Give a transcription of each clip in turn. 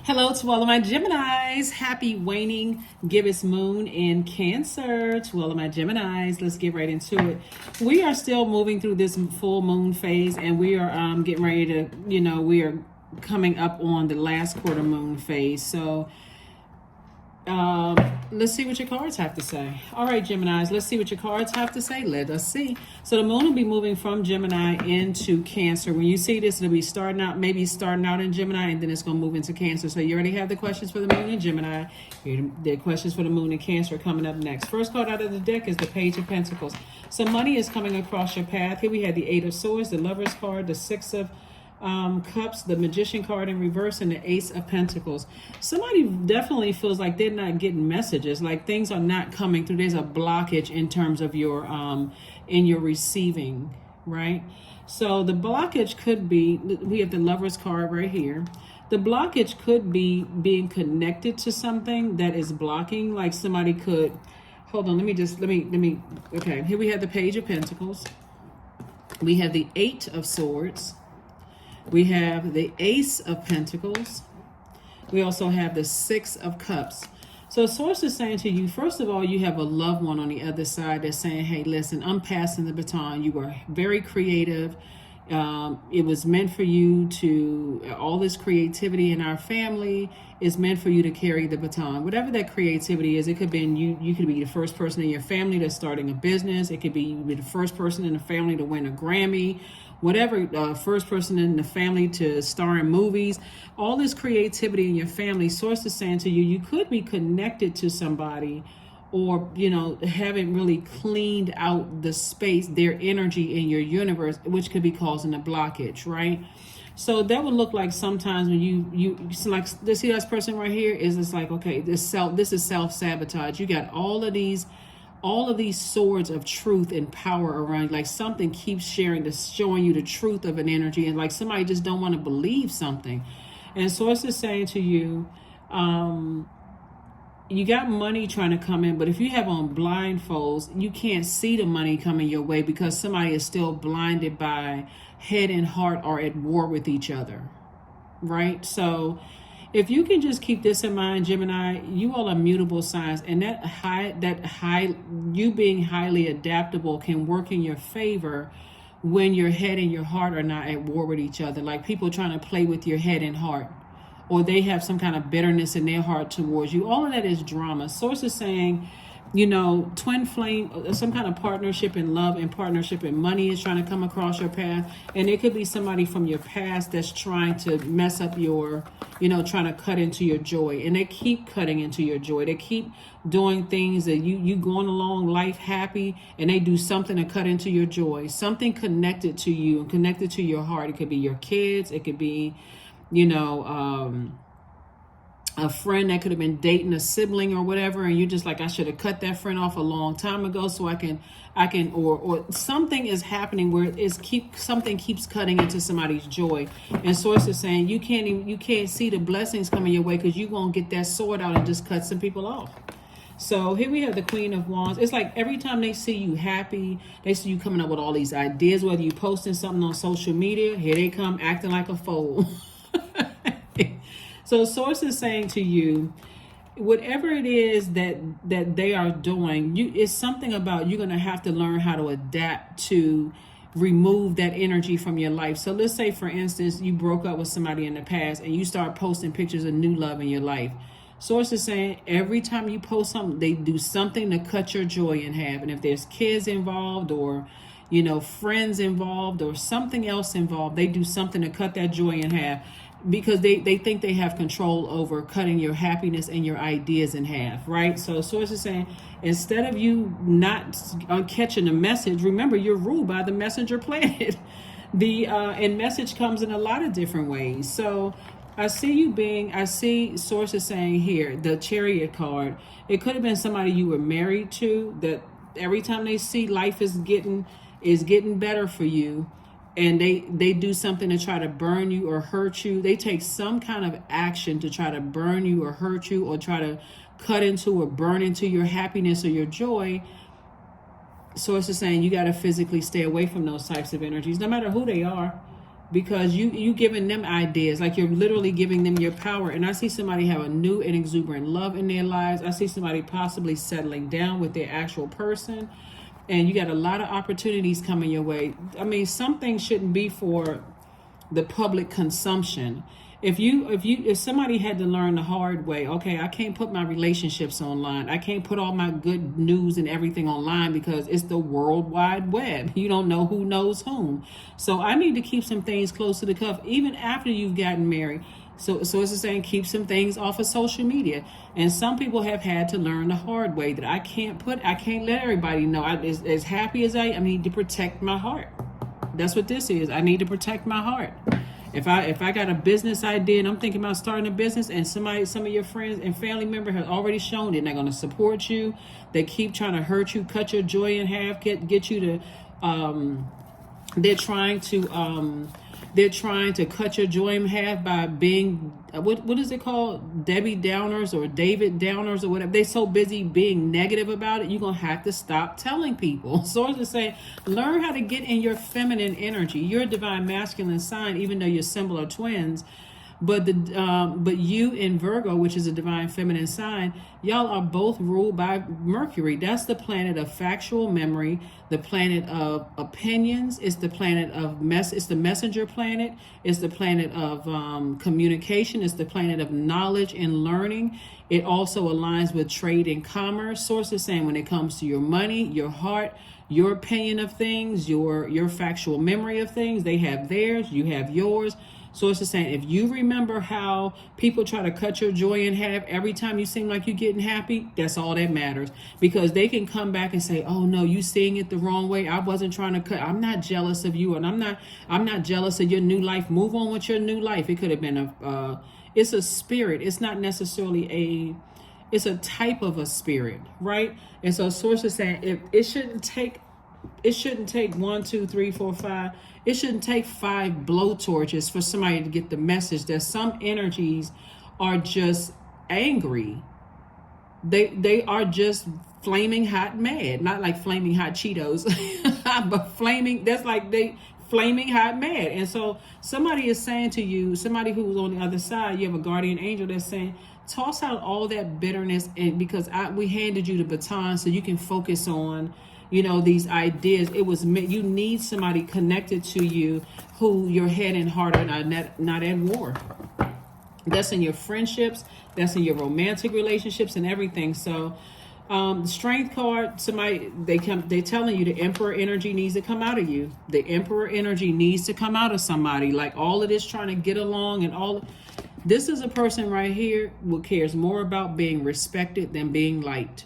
Hello to all of my Geminis. Happy waning gibbous moon in Cancer to all of my Geminis. Let's get right into it. We are still moving through this full moon phase, and we are getting ready to, we are coming up on the last quarter moon phase. So let's see what your cards have to say. All right, Geminis, let's see what your cards have to say. Let us see. So the moon will be moving from Gemini into Cancer. When you see this, it'll be maybe starting out in Gemini, and then it's going to move into Cancer. So you already have the questions for the moon in Gemini. The questions for the moon in Cancer are coming up next. First card out of the deck is the Page of Pentacles. So money is coming across your path. Here we have the Eight of Swords, the Lover's card, the Six of Cups, the Magician card in reverse, and the Ace of Pentacles. Somebody definitely feels like they're not getting messages, like things are not coming through. There's a blockage in terms of your in your receiving, right? So the blockage could be, we have the Lover's card right here. The blockage could be being connected to something that is blocking. Like somebody could, hold on, let me okay, here we have the Page of Pentacles. We have the Eight of Swords. We have the Ace of Pentacles. We also have the Six of Cups. So Source is saying to you, first of all, you have a loved one on the other side that's saying, hey, listen, I'm passing the baton. You were very creative. It was meant for you to, all this creativity in our family is meant for you to carry the baton. Whatever that creativity is, it could be you could be the first person in your family that's starting a business. It could be you be the first person in the family to win a Grammy. Whatever, first person in the family to star in movies, all this creativity in your family, Source is saying to you, you could be connected to somebody or, haven't really cleaned out the space, their energy in your universe, which could be causing a blockage, right? So that would look like sometimes when you like, see this person right here is it's like, okay, this is self-sabotage. You got all of these swords of truth and power around, like something keeps showing you the truth of an energy, and like somebody just don't want to believe something. And Source is saying to you, you got money trying to come in, but if you have on blindfolds, you can't see the money coming your way because somebody is still blinded by head and heart are at war with each other, right? So if you can just keep this in mind, Gemini, you all are mutable signs, and you being highly adaptable can work in your favor when your head and your heart are not at war with each other. Like people trying to play with your head and heart, or they have some kind of bitterness in their heart towards you. All of that is drama. Source is saying, twin flame, some kind of partnership in love and partnership in money is trying to come across your path. And it could be somebody from your past that's trying to mess up your, trying to cut into your joy. And they keep cutting into your joy. They keep doing things that you going along life happy, and they do something to cut into your joy. Something connected to you, connected to your heart. It could be your kids. It could be, a friend that could have been dating a sibling or whatever, and you're just like, I should have cut that friend off a long time ago so I can or something is happening where something keeps cutting into somebody's joy. And Source is saying you can't see the blessings coming your way because you're gonna get that sword out and just cut some people off. So here we have the Queen of Wands. It's like every time they see you happy, they see you coming up with all these ideas, whether you posting something on social media, here they come acting like a fool. So Source is saying to you, whatever it is that they are doing, it's something about you're going to have to learn how to adapt to remove that energy from your life. So let's say, for instance, you broke up with somebody in the past and you start posting pictures of new love in your life. Source is saying every time you post something, they do something to cut your joy in half. And if there's kids involved or friends involved or something else involved, they do something to cut that joy in half because they think they have control over cutting your happiness and your ideas in half, right? So Source is saying, instead of you not catching the message, remember you're ruled by the messenger planet. And message comes in a lot of different ways. So I see Source is saying here, the Chariot card, it could have been somebody you were married to that every time they see life is getting better for you, and they do something to try to burn you or hurt you. They take some kind of action to try to burn you or hurt you or try to cut into or burn into your happiness or your joy. Source is saying you got to physically stay away from those types of energies, no matter who they are. because you giving them ideas, like you're literally giving them your power. And I see somebody have a new and exuberant love in their lives. I see somebody possibly settling down with their actual person, and you got a lot of opportunities coming your way. I mean, some things shouldn't be for the public consumption. If somebody had to learn the hard way, okay, I can't put my relationships online. I can't put all my good news and everything online because it's the World Wide Web. You don't know who knows whom. So I need to keep some things close to the cuff, even after you've gotten married. So it's the saying, keep some things off of social media. And some people have had to learn the hard way that I can't let everybody know. As happy as I need to protect my heart. That's what this is. I need to protect my heart. If I got a business idea and I'm thinking about starting a business, and some of your friends and family member has already shown it, and they're going to support you, they keep trying to hurt you, cut your joy in half, get you to, they're trying to cut your joy in half by being, what is it called? Debbie Downers or David Downers or whatever. They're so busy being negative about it. You're going to have to stop telling people. So I was just saying, learn how to get in your feminine energy. You're a divine masculine sign, even though you're symbol of twins. But you in Virgo, which is a divine feminine sign, y'all are both ruled by Mercury. That's the planet of factual memory, the planet of opinions. It's the planet of it's the messenger planet. It's the planet of communication. It's the planet of knowledge and learning. It also aligns with trade and commerce. Sources saying when it comes to your money, your heart, your opinion of things, your factual memory of things, they have theirs, you have yours. So it's just saying, if you remember how people try to cut your joy in half every time you seem like you're getting happy, that's all that matters. Because they can come back and say, oh no, you seeing it the wrong way. I wasn't trying to cut. I'm not jealous of you, and I'm not jealous of your new life. Move on with your new life. It could have been it's a spirit. It's not necessarily it's a type of a spirit, right? And so sources saying it shouldn't take 1, 2, 3, 4, 5. It shouldn't take 5 blowtorches for somebody to get the message that some energies are just angry. They are just flaming hot mad, not like flaming hot Cheetos, but flaming. That's like they flaming hot mad. And so somebody is saying to you, somebody who's on the other side, you have a guardian angel that's saying, toss out all that bitterness, and because we handed you the baton so you can focus on these ideas. It was you need somebody connected to you who your head and heart are not at war. That's in your friendships, that's in your romantic relationships and everything. So the strength card, somebody they telling you the emperor energy needs to come out of you. The emperor energy needs to come out of somebody. Like all of this trying to get along and all. This is a person right here who cares more about being respected than being liked.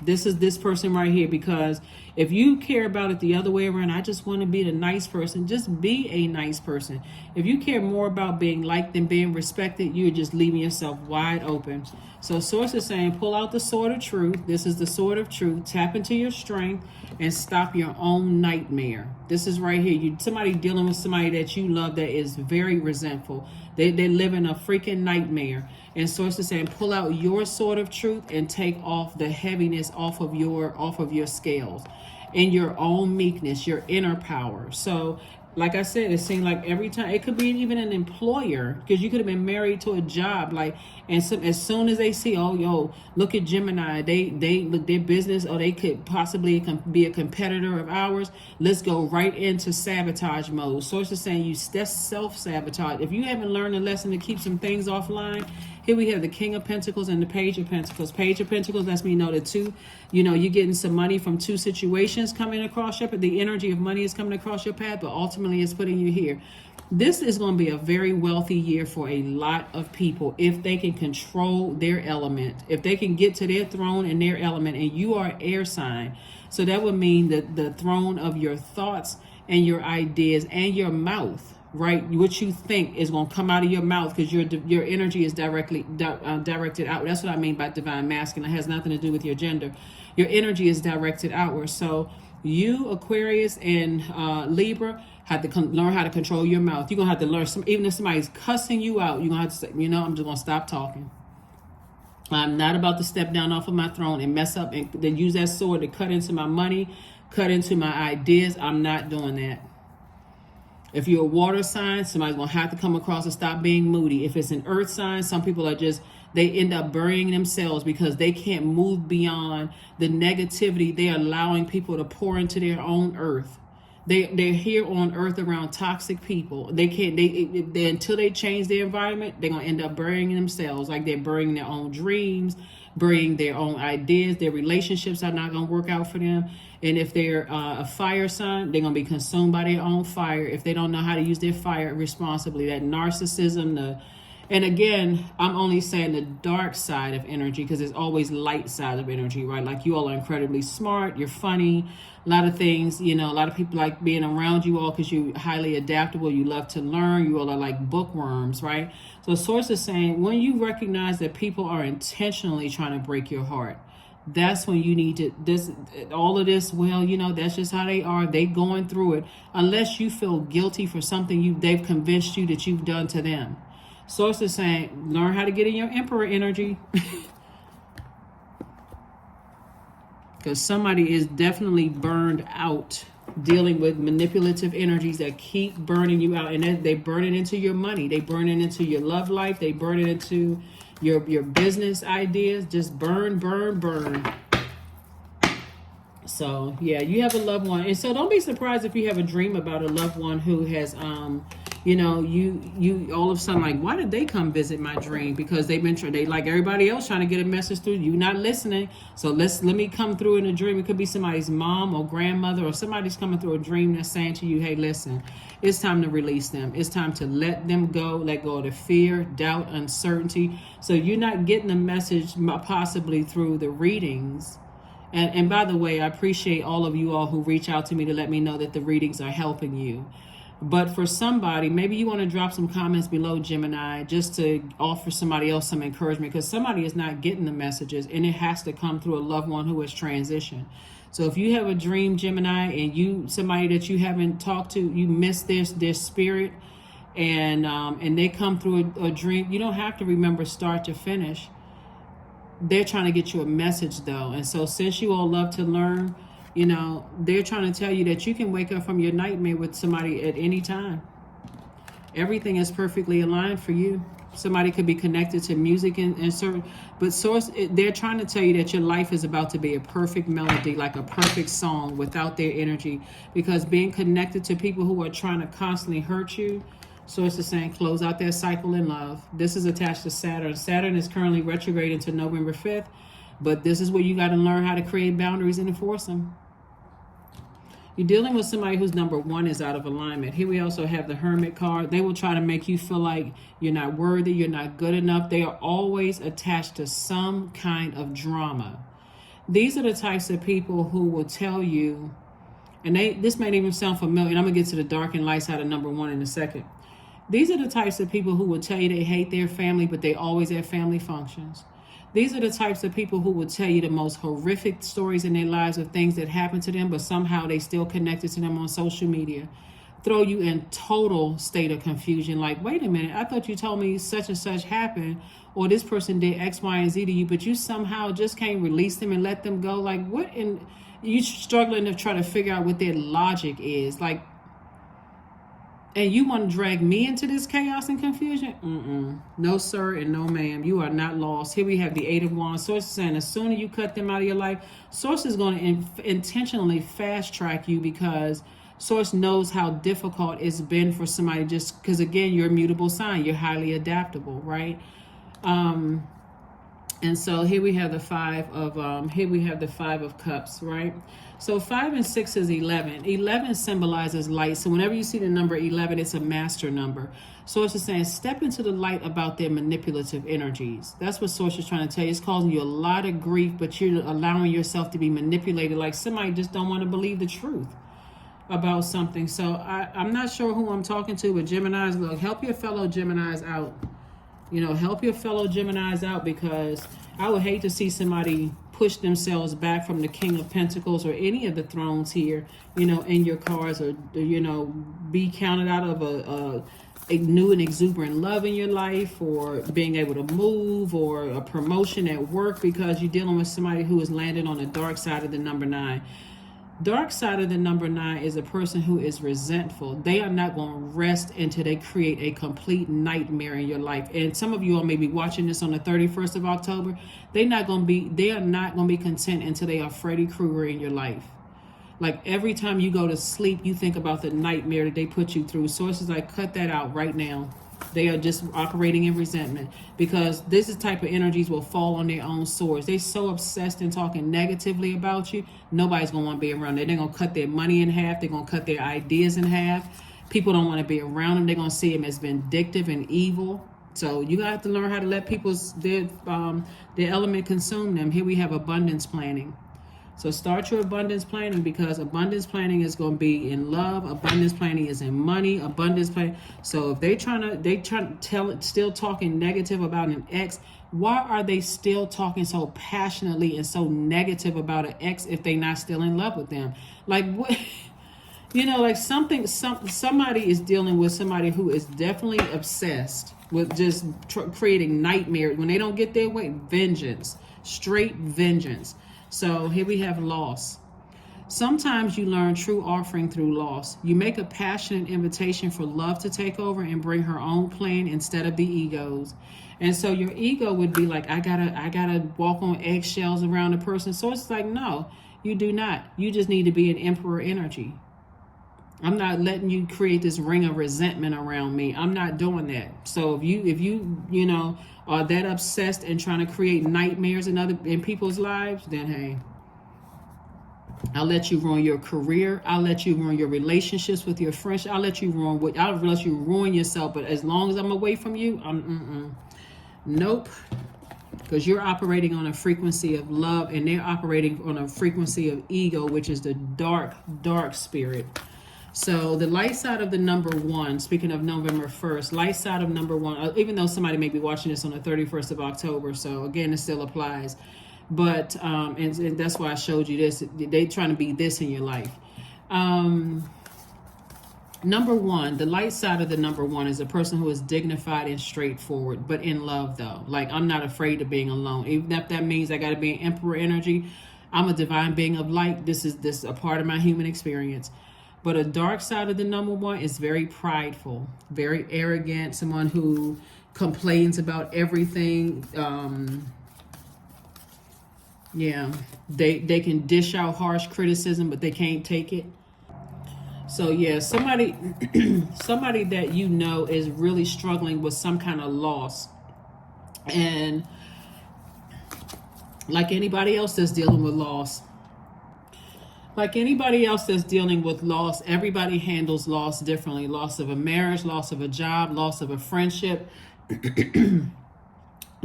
This is this person right here, because if you care about it the other way around, I just want to be the nice person, just be a nice person. If you care more about being liked than being respected, you're just leaving yourself wide open. So source is saying, pull out the sword of truth. This is the sword of truth. Tap into your strength and stop your own nightmare. This is right here. Somebody dealing with somebody that you love that is very resentful. They live in a freaking nightmare. And source is saying, pull out your sword of truth and take off the heaviness off of your scales, in your own meekness, your inner power. So like I said, it seemed like every time, it could be even an employer, because you could have been married to a job, as soon as they see, oh, yo, look at Gemini, they look their business, or they could possibly be a competitor of ours. Let's go right into sabotage mode. Sources saying that's self-sabotage. If you haven't learned a lesson to keep some things offline, here we have the King of Pentacles and the Page of Pentacles. Page of Pentacles lets me know that you're getting some money from 2 situations coming across your path. The energy of money is coming across your path, but ultimately it's putting you here. This is going to be a very wealthy year for a lot of people if they can control their element, if they can get to their throne and their element, and you are air sign. So that would mean that the throne of your thoughts and your ideas and your mouth, right? What you think is going to come out of your mouth, because your energy is directed out. That's what I mean by divine masculine. It has nothing to do with your gender. Your energy is directed outward. So you, Aquarius and Libra, have to learn how to control your mouth. You're going to have to learn, even if somebody's cussing you out, you're going to have to say, I'm just going to stop talking. I'm not about to step down off of my throne and mess up and then use that sword to cut into my money, cut into my ideas. I'm not doing that. If you're a water sign, somebody's going to have to come across and stop being moody. If it's an earth sign, some people are just, they end up burying themselves because they can't move beyond the negativity they're allowing people to pour into their own earth. They're here on earth around toxic people. They can't, they until they change their environment, they're going to end up burying themselves. Like they're burying their own dreams, burying their own ideas. Their relationships are not going to work out for them. And if they're a fire sign, they're going to be consumed by their own fire if they don't know how to use their fire responsibly. That narcissism, and again, I'm only saying the dark side of energy because there's always light side of energy, right? Like you all are incredibly smart, you're funny, a lot of things, a lot of people like being around you all because you're highly adaptable, you love to learn, you all are like bookworms, right? So Source is saying when you recognize that people are intentionally trying to break your heart, that's when you need to, all of this, that's just how they are. They going through it. Unless you feel guilty for something they've convinced you that you've done to them. Source is saying, learn how to get in your emperor energy. Because somebody is definitely burned out dealing with manipulative energies that keep burning you out. And they burn it into your money. They burn it into your love life. They burn it into your business ideas. Just burn, burn, burn. So, yeah, you have a loved one. And so don't be surprised if you have a dream about a loved one who has, you all of a sudden like, why did they come visit my dream? Because they've been they like everybody else trying to get a message through. You not listening. So let me come through in a dream. It could be somebody's mom or grandmother or somebody's coming through a dream that's saying to you, hey, listen, it's time to release them. It's time to let them go, let go of the fear, doubt, uncertainty. So you're not getting the message possibly through the readings. And by the way, I appreciate all of you all who reach out to me to let me know that the readings are helping you. But for somebody, maybe you want to drop some comments below, Gemini, just to offer somebody else some encouragement, because somebody is not getting the messages and it has to come through a loved one who has transitioned. So if you have a dream, Gemini, and somebody that you haven't talked to, you miss their spirit, and they come through a dream, you don't have to remember start to finish. They're trying to get you a message though. And so since you all love to learn, they're trying to tell you that you can wake up from your nightmare with somebody at any time. Everything is perfectly aligned for you. Somebody could be connected to music and certain, but Source, they're trying to tell you that your life is about to be a perfect melody, like a perfect song without their energy, because being connected to people who are trying to constantly hurt you, Source is saying close out that cycle in love. This is attached to Saturn. Saturn is currently retrograde into November 5th, but this is where you got to learn how to create boundaries and enforce them. You're dealing with somebody whose number 1 is out of alignment. Here we also have the Hermit card. They will try to make you feel like you're not worthy, you're not good enough. They are always attached to some kind of drama. These are the types of people who will tell you, and this may even sound familiar, and I'm going to get to the dark and light side of number 1 in a second. These are the types of people who will tell you they hate their family, but they always have family functions. These are the types of people who will tell you the most horrific stories in their lives of things that happened to them, but somehow they still connected to them on social media. Throw you in total state of confusion. Like, wait a minute, I thought you told me such and such happened, or this person did X, Y, and Z to you, but you somehow just can't release them and let them go. Like, what? And you struggling to try to figure out what their logic is. Like, and you want to drag me into this chaos and confusion? No, sir, and no, ma'am. You are not lost. Here we have the 8 of Wands. Source is saying as soon as you cut them out of your life, Source is going to intentionally fast track you, because Source knows how difficult it's been for somebody, just because, again, you're a mutable sign. You're highly adaptable, right? And so here we have the 5 of Cups, right? So 5 and 6 is 11. 11 symbolizes light. So whenever you see the number 11, it's a master number. Source is saying step into the light about their manipulative energies. That's what Source is trying to tell you. It's causing you a lot of grief, but you're allowing yourself to be manipulated, like somebody just don't want to believe the truth about something. So I'm not sure who I'm talking to, but Geminis, look, help your fellow Geminis out. Help your fellow Geminis out, because I would hate to see somebody push themselves back from the King of Pentacles or any of the thrones here, in your cards, or, be counted out of a new and exuberant love in your life, or being able to move, or a promotion at work, because you're dealing with somebody who is landed on the dark side of the number 9. Dark side of the number 9 is a person who is resentful. They are not going to rest until they create a complete nightmare in your life. And some of you all may be watching this on the 31st of October. They are not going to be content until they are Freddy Krueger in your life. Like every time you go to sleep, you think about the nightmare that they put you through. Sources like, cut that out right now. They are just operating in resentment, because this is type of energies will fall on their own swords. They're so obsessed in talking negatively about you, nobody's going to want to be around them. They're going to cut their money in half. They're going to cut their ideas in half. People don't want to be around them. They're going to see them as vindictive and evil. So you got to learn how to let their element consume them. Here we have abundance planning. So start your abundance planning, because abundance planning is going to be in love. Abundance planning is in money. Abundance planning. So if they still talking negative about an ex, why are they still talking so passionately and so negative about an ex if they not still in love with them? Like what? Like somebody is dealing with somebody who is definitely obsessed with just creating nightmares. When they don't get their way, vengeance, straight vengeance. So here we have loss. Sometimes you learn true offering through loss. You make a passionate invitation for love to take over and bring her own plan instead of the egos. And so your ego would be like, I gotta walk on eggshells around a person. So it's like, no, you do not. You just need to be an emperor energy. I'm not letting you create this ring of resentment around me. I'm not doing that. So if you are that obsessed and trying to create nightmares in people's lives, then hey, I'll let you ruin your career. I'll let you ruin your relationships with your friends. I'll let you ruin yourself. But as long as I'm away from you, nope. Because you're operating on a frequency of love, and they're operating on a frequency of ego, which is the dark, dark spirit. So the light side of the number 1, speaking of November 1st, light side of number 1, even though somebody may be watching this on the 31st of October, so again, it still applies. But, and that's why I showed you this. They trying to be this in your life. Number 1, the light side of the number 1 is a person who is dignified and straightforward, but in love though. Like, I'm not afraid of being alone. Even if that means I got to be an emperor energy, I'm a divine being of light. This is a part of my human experience. But a dark side of the number 1 is very prideful, very arrogant, someone who complains about everything. They can dish out harsh criticism, but they can't take it. So yeah, somebody that is really struggling with some kind of loss. And like anybody else that's dealing with loss, everybody handles loss differently. Loss of a marriage, loss of a job, loss of a friendship,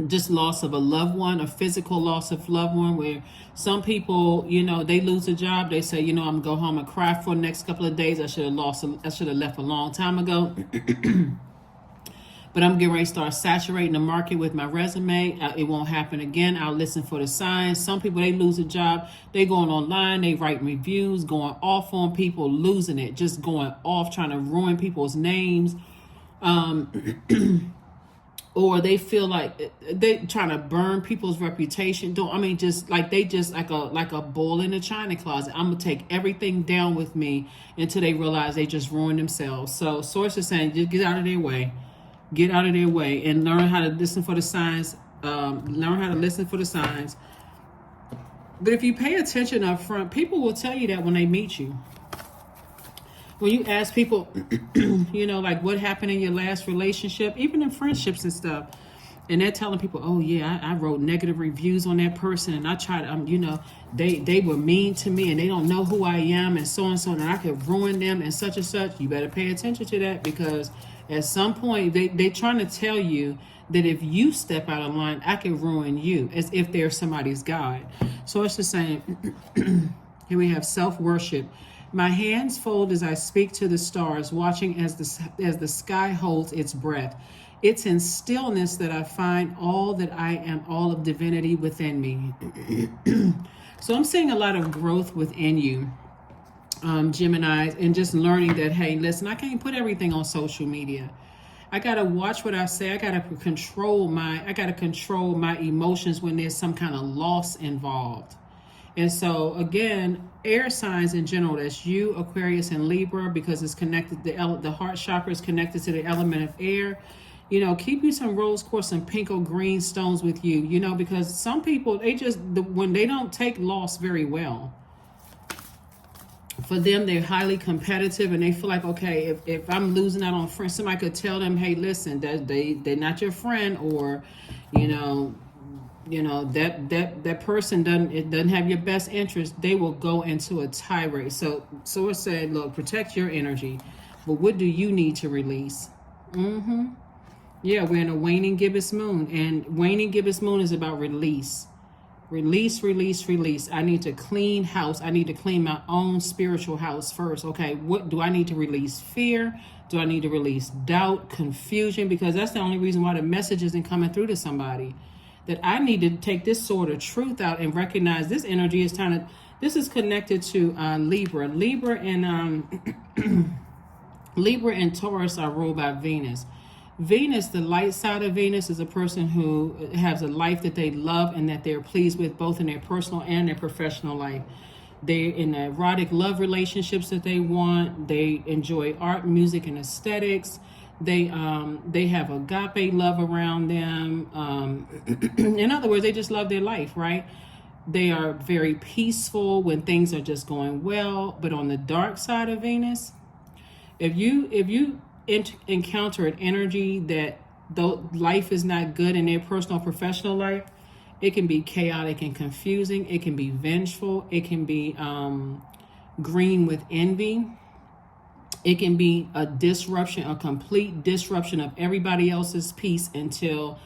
just loss of a loved one, a physical loss of loved one, where some people, they lose a job. They say, I'm going to go home and cry for the next couple of days. I should have left a long time ago. But I'm getting ready to start saturating the market with my resume. It won't happen again. I'll listen for the signs. Some people, they lose a job. They going online. They write reviews, going off on people, losing it, just going off, trying to ruin people's names. Or they feel like they trying to burn people's reputation. Just like a bull in a china closet. I'm going to take everything down with me until they realize they just ruined themselves. So sources saying, just get out of their way. Get out of their way and learn how to listen for the signs. But if you pay attention up front, people will tell you that when they meet you. When you ask people, like what happened in your last relationship, even in friendships and stuff, and they're telling people, oh yeah, I wrote negative reviews on that person, and I tried, they were mean to me, and they don't know who I am, and so, and I could ruin them, and such. You better pay attention to that, because at some point, they trying to tell you that if you step out of line, I can ruin you, as if they're somebody's God. So it's the same. Here we have self-worship. My hands fold as I speak to the stars, watching as the sky holds its breath. It's in stillness that I find all that I am, all of divinity within me. So I'm seeing a lot of growth within you, Gemini, and just learning that, hey, listen, I can't put everything on social media. I gotta watch what I say. I gotta control my emotions when there's some kind of loss involved. And so again, air signs in general, that's you, Aquarius, and Libra, because it's connected, the heart chakra is connected to the element of air. You know, keep you some rose quartz, some pink or green stones with you, you know, because some people, they just, when they don't take loss very well, for them, they're highly competitive, and they feel like, okay, if I'm losing out on friends, somebody could tell them, hey, listen, that they're not your friend, or, you know, that person doesn't have your best interest. They will go into a tirade. So it said, look, protect your energy, but what do you need to release? Yeah, we're in a waning gibbous moon, and waning gibbous moon is about release. Release, release, release. I need to clean house. I need to clean my own spiritual house first. Okay, what do I need to release? Fear? Do I need to release doubt, confusion? Because that's the only reason why the message isn't coming through to somebody. That I need to take this sort of truth out and recognize this energy is kind of, this is connected to Libra. Libra and Taurus are ruled by Venus. Venus, the light side of Venus, is a person who has a life that they love and that they're pleased with, both in their personal and their professional life. They're in erotic love relationships that they want. They enjoy art, music, and aesthetics. They have agape love around them. In other words, they just love their life, right? They are very peaceful when things are just going well. But on the dark side of Venus, if you encounter an energy that though life is not good in their personal professional life, it can be chaotic and confusing. It can be vengeful. It can be green with envy. It can be a disruption, a complete disruption of everybody else's peace until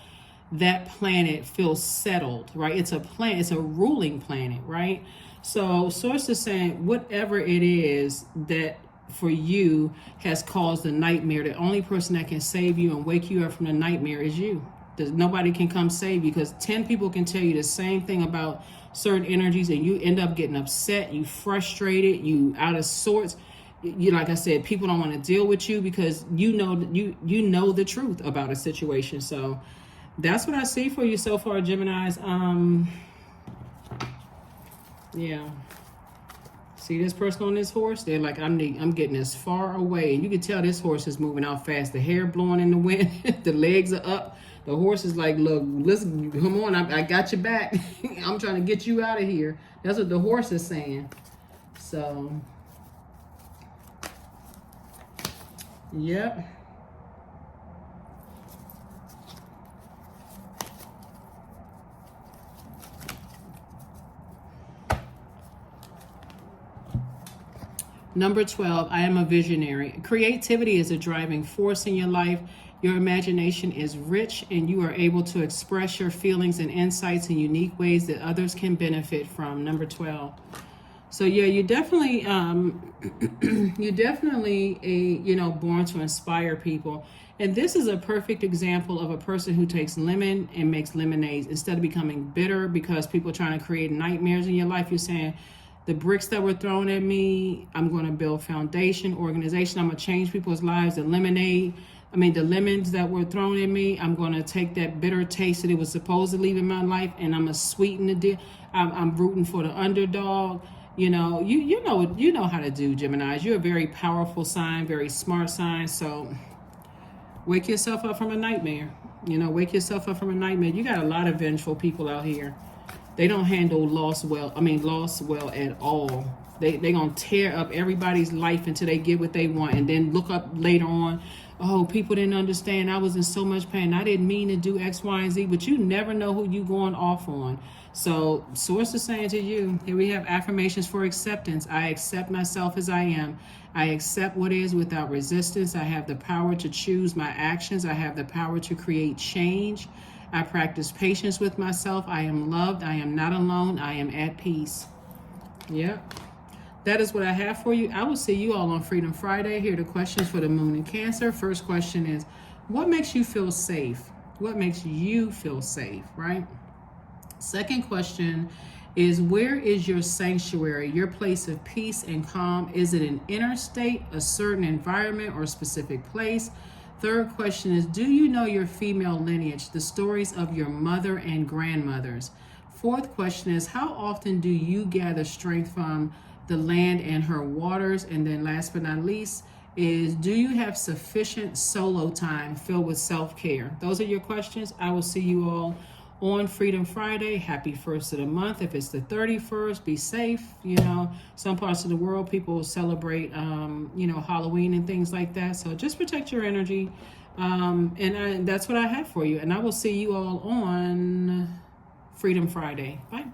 that planet feels settled, right? It's a ruling planet, right? So source is saying whatever it is that for you has caused the nightmare, the only person that can save you and wake you up from the nightmare is you. Nobody can come save you, because 10 people can tell you the same thing about certain energies, and you end up getting upset, you frustrated, you out of sorts. You, like I said, people don't want to deal with you because you know the truth about a situation. So that's what I see for you so far, Geminis. Yeah. See this person on this horse? They're like, I'm getting as far away. And you can tell this horse is moving out fast. The hair blowing in the wind. The legs are up. The horse is like, look, listen, come on. I got your back. I'm trying to get you out of here. That's what the horse is saying. So, yep. Number 12, I am a visionary. Creativity is a driving force in your life. Your imagination is rich, and you are able to express your feelings and insights in unique ways that others can benefit from. Number 12. So yeah, you're definitely born to inspire people. And this is a perfect example of a person who takes lemon and makes lemonade instead of becoming bitter because people are trying to create nightmares in your life. You're saying, the bricks that were thrown at me, I'm going to build foundation, organization. I'm going to change people's lives. The lemons that were thrown at me, I'm going to take that bitter taste that it was supposed to leave in my life, and I'm going to sweeten the deal. I'm rooting for the underdog. You know, you know how to do, Geminis. You're a very powerful sign, very smart sign. So wake yourself up from a nightmare. Wake yourself up from a nightmare. You got a lot of vengeful people out here. They don't handle loss well at all. They gonna tear up everybody's life until they get what they want, and then look up later on, oh, people didn't understand. I was in so much pain. I didn't mean to do X, Y, and Z, but you never know who you going off on. So source is saying to you, here we have affirmations for acceptance. I accept myself as I am. I accept what is without resistance. I have the power to choose my actions. I have the power to create change. I practice patience with myself. I am loved. I am not alone. I am at peace. Yep. That is what I have for you. I will see you all on Freedom Friday. Here are the questions for the moon in Cancer. First question is, what makes you feel safe? What makes you feel safe, right? Second question is, where is your sanctuary, your place of peace and calm? Is it an inner state, a certain environment, or a specific place? Third question is, do you know your female lineage, the stories of your mother and grandmothers? Fourth question is, how often do you gather strength from the land and her waters? And then last but not least is, do you have sufficient solo time filled with self-care? Those are your questions. I will see you all on Freedom Friday. Happy first of the month. If it's the 31st, be safe. You know, some parts of the world people celebrate, Halloween and things like that. So just protect your energy. And that's what I have for you. And I will see you all on Freedom Friday. Bye.